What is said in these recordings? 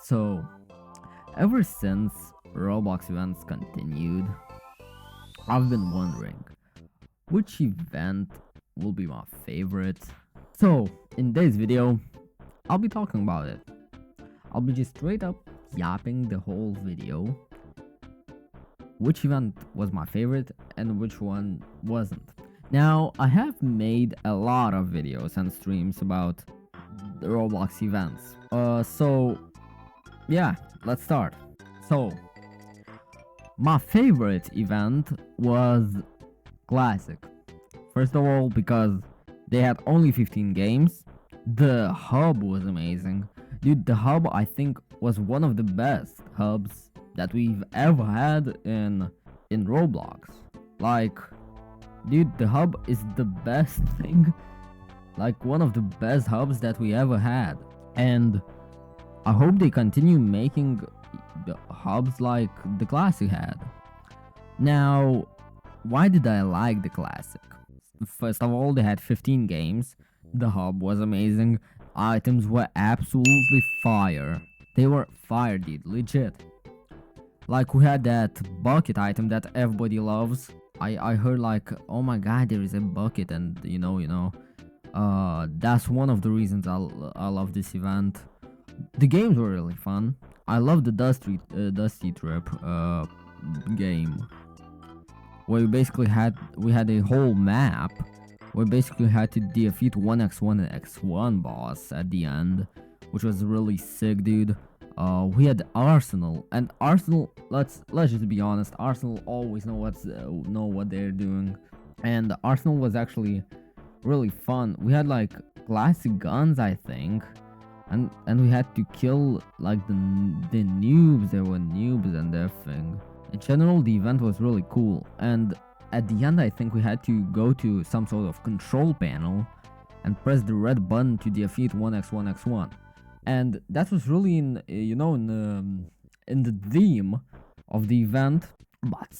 So, ever since Roblox events continued, I've been wondering which event will be my favorite. So, in today's video, I'll be talking about it. I'll be just straight up yapping the whole video. Which event was my favorite and which one wasn't. Now, I have made a lot of videos and streams about the Roblox events. Yeah, let's start. So, my favorite event was Classic. First of all, because they had only 15 games. The hub was amazing. Dude, the hub I think was one of the best hubs that we've ever had in Roblox. Like, dude, the hub is the best thing. Like, one of the best hubs that we ever had. And I hope they continue making the hubs like the Classic had. Now, why did I like the Classic? First of all, they had 15 games. The hub was amazing. Items were absolutely fire. They were fire, dude, legit. Like, we had that bucket item that everybody loves. I heard like, oh my god, there is a bucket, and that's one of the reasons I love this event. The games were really fun. I love the Dusty Trip game, where we had a whole map. We basically had to defeat 1x1 boss at the end, which was really sick, dude. We had Arsenal, and Arsenal. Let's just be honest. Arsenal always know what they're doing, and Arsenal was actually really fun. We had like classic guns, I think, and we had to kill like the noobs. There were noobs and everything. In general, the event was really cool, and at the end, I think we had to go to some sort of control panel and press the red button to defeat 1x1x1. And that was really in the theme of the event. But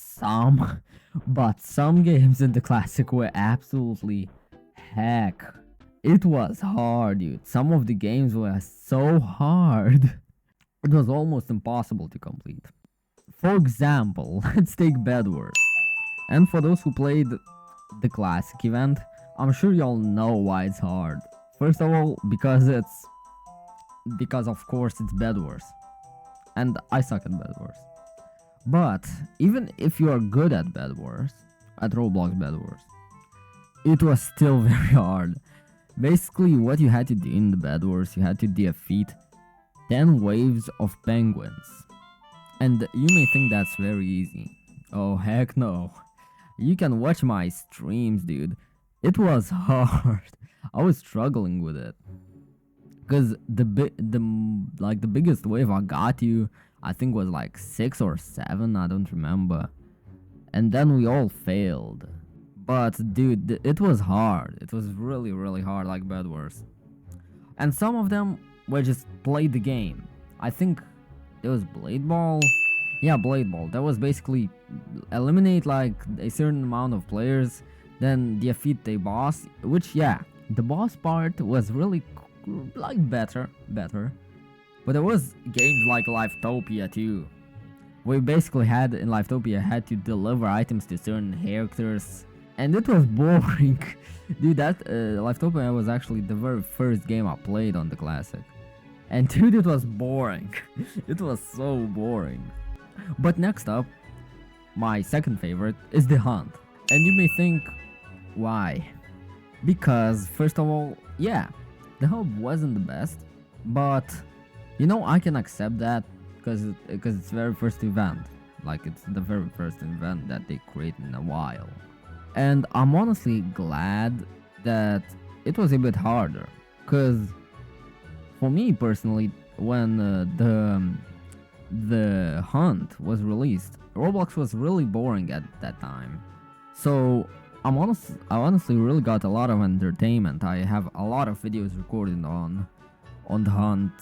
some games in the Classic were absolutely heck. It was hard, dude. Some of the games were so hard. It was almost impossible to complete. For example, let's take Bedwars. And for those who played the Classic event, I'm sure y'all know why it's hard. First of all, because of course it's Bedwars. And I suck at Bedwars. But even if you are good at Bedwars, at Roblox Bedwars, it was still very hard. Basically, what you had to do in the Bedwars, you had to defeat 10 waves of penguins. And you may think that's very easy. Oh, heck no. You can watch my streams, dude. It was hard. I was struggling with it. Cause the biggest wave I got to, I think was like 6 or 7, I don't remember. And then we all failed. But dude, it was hard. It was really, really hard, like Bedwars. And some of them were just played the game. I think there was Blade Ball. Yeah, Blade Ball. That was basically eliminate like a certain amount of players, then defeat a boss. Which, yeah, the boss part was really like better. But there was games like Liftopia too. We basically had in Liftopia had to deliver items to certain characters, and it was boring. Dude, that Liftopia was actually the very first game I played on the Classic. And dude, it was boring. It was so boring. But next up, my second favorite is the Hunt. And you may think, why? Because, first of all, yeah, the hub wasn't the best, but, I can accept that because it's the very first event. Like, it's the very first event that they created in a while. And I'm honestly glad that it was a bit harder, because for me personally, when the Hunt was released, Roblox was really boring at that time. So I honestly really got a lot of entertainment. I have a lot of videos recorded on the Hunt,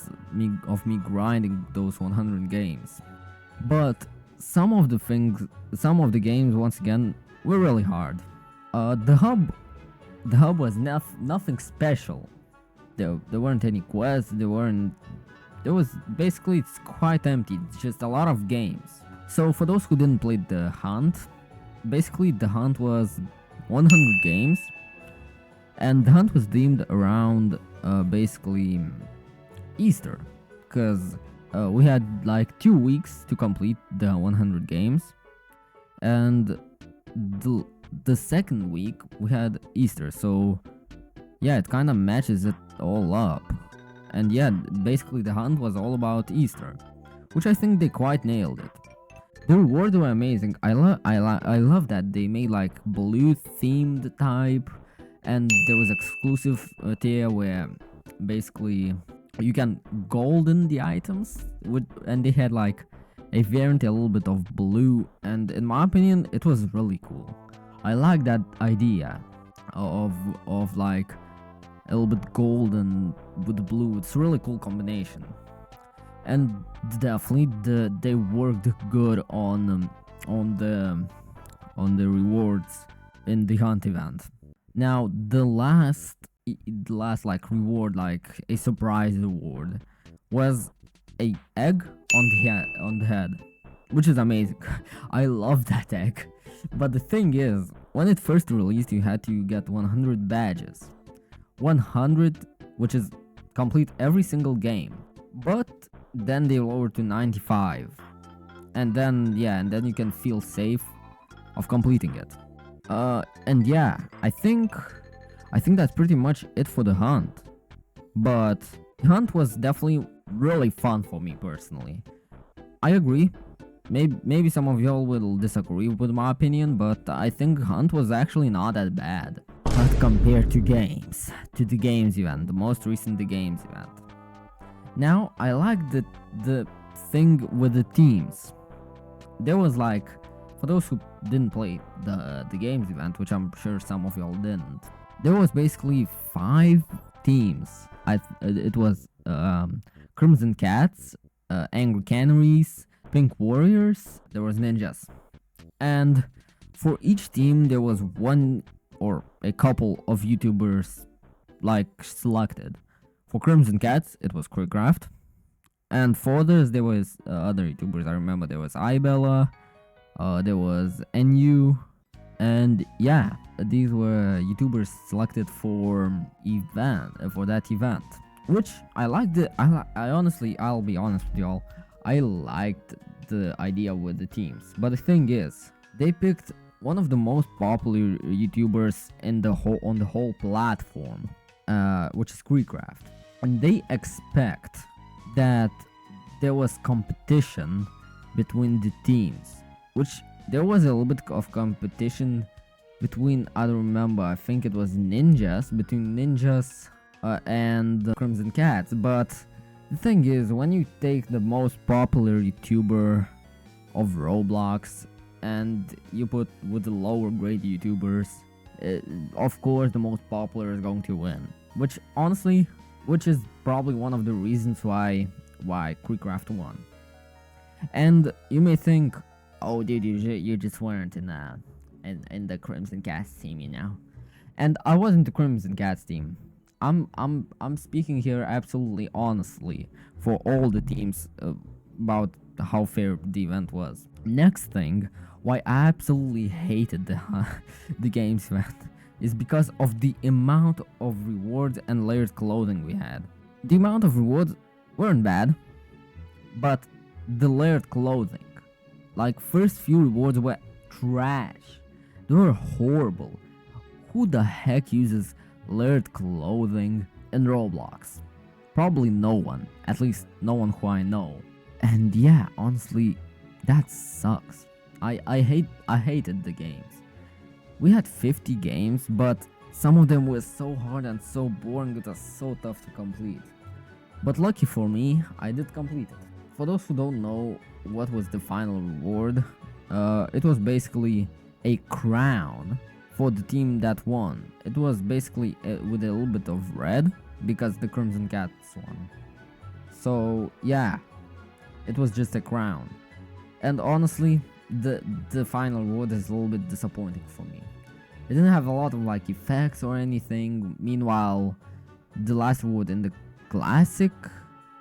of me grinding those 100 games. But some of the games, once again, were really hard. The hub was nothing special. There weren't any quests. There weren't there was basically, it's quite empty. It's just a lot of games. So for those who didn't play the hunt, basically the hunt was 100 games, and the hunt was themed around basically Easter, because we had like 2 weeks to complete the 100 games, and the second week we had Easter, so yeah, it kind of matches it all up. And yeah, basically the hunt was all about Easter, which I think they quite nailed it. The rewards were amazing. I love that they made like blue themed type, and there was exclusive tier where basically you can golden the items with, and they had like a variant a little bit of blue, and in my opinion it was really cool. I like that idea of like a little bit golden with blue. It's a really cool combination, and definitely they worked good on the rewards in the hunt event. Now the last like reward, like a surprise reward, was a egg on the head, which is amazing. I love that egg. But the thing is, when it first released, you had to get 100 badges. 100, which is complete every single game. But then they lowered to 95. And then you can feel safe of completing it. And yeah, I think that's pretty much it for the hunt. But the hunt was definitely really fun for me personally. I agree. Maybe some of y'all will disagree with my opinion, but I think hunt was actually not that bad. But compared to the games event, the most recent the games event. Now I like the thing with the teams. There was like, for those who didn't play the games event, which I'm sure some of y'all didn't, there was basically 5 teams. It was Crimson Cats, Angry Canaries, Pink Warriors, there was Ninjas. And for each team there was one or a couple of YouTubers like selected. For Crimson Cats it was Craycraft, and for others there was other YouTubers. I remember there was iBella, there was NU, and yeah, these were YouTubers selected for that event, which I liked. I honestly, I'll be honest with y'all, I liked the idea with the teams. But the thing is, they picked one of the most popular YouTubers on the whole platform, which is Craycraft, and they expect that there was competition between the teams, which there was a little bit of competition between, I don't remember, I think it was between Ninjas and Crimson Cats. But the thing is, when you take the most popular YouTuber of Roblox and you put with the lower grade YouTubers, of course the most popular is going to win, which is probably one of the reasons why Craycraft won. And you may think, oh dude, you just weren't in the Crimson Cats team, you know. And I wasn't the Crimson Cats team. I'm speaking here absolutely honestly for all the teams about how fair the event was. Next thing, why I absolutely hated the games event is because of the amount of rewards and layered clothing we had. The amount of rewards weren't bad, but the layered clothing, like first few rewards were trash. They were horrible. Who the heck uses layered clothing in Roblox? Probably no one, at least no one who I know. And yeah, honestly, that sucks. I hated the games. We had 50 games, but some of them were so hard and so boring, it was so tough to complete. But lucky for me, I did complete it. For those who don't know what was the final reward, it was basically a crown for the team that won. It was basically with a little bit of red because the Crimson Cats won. So yeah, it was just a crown. And honestly, the final reward is a little bit disappointing for me. It didn't have a lot of like effects or anything. Meanwhile, the last reward in the classic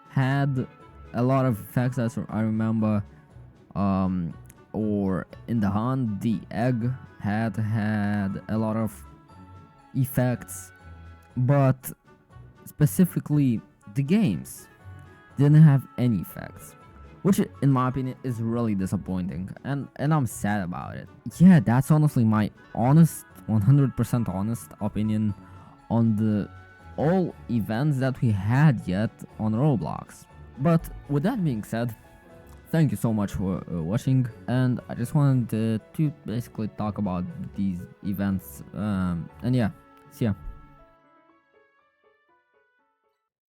had a lot of effects as I remember. um or in the hunt, the egg had a lot of effects, but specifically the games didn't have any effects, which in my opinion is really disappointing, and I'm sad about it. Yeah, that's honestly my honest 100% honest opinion on the all events that we had yet on Roblox. But with that being said, thank you so much for watching, and I just wanted to basically talk about these events, and yeah, see ya.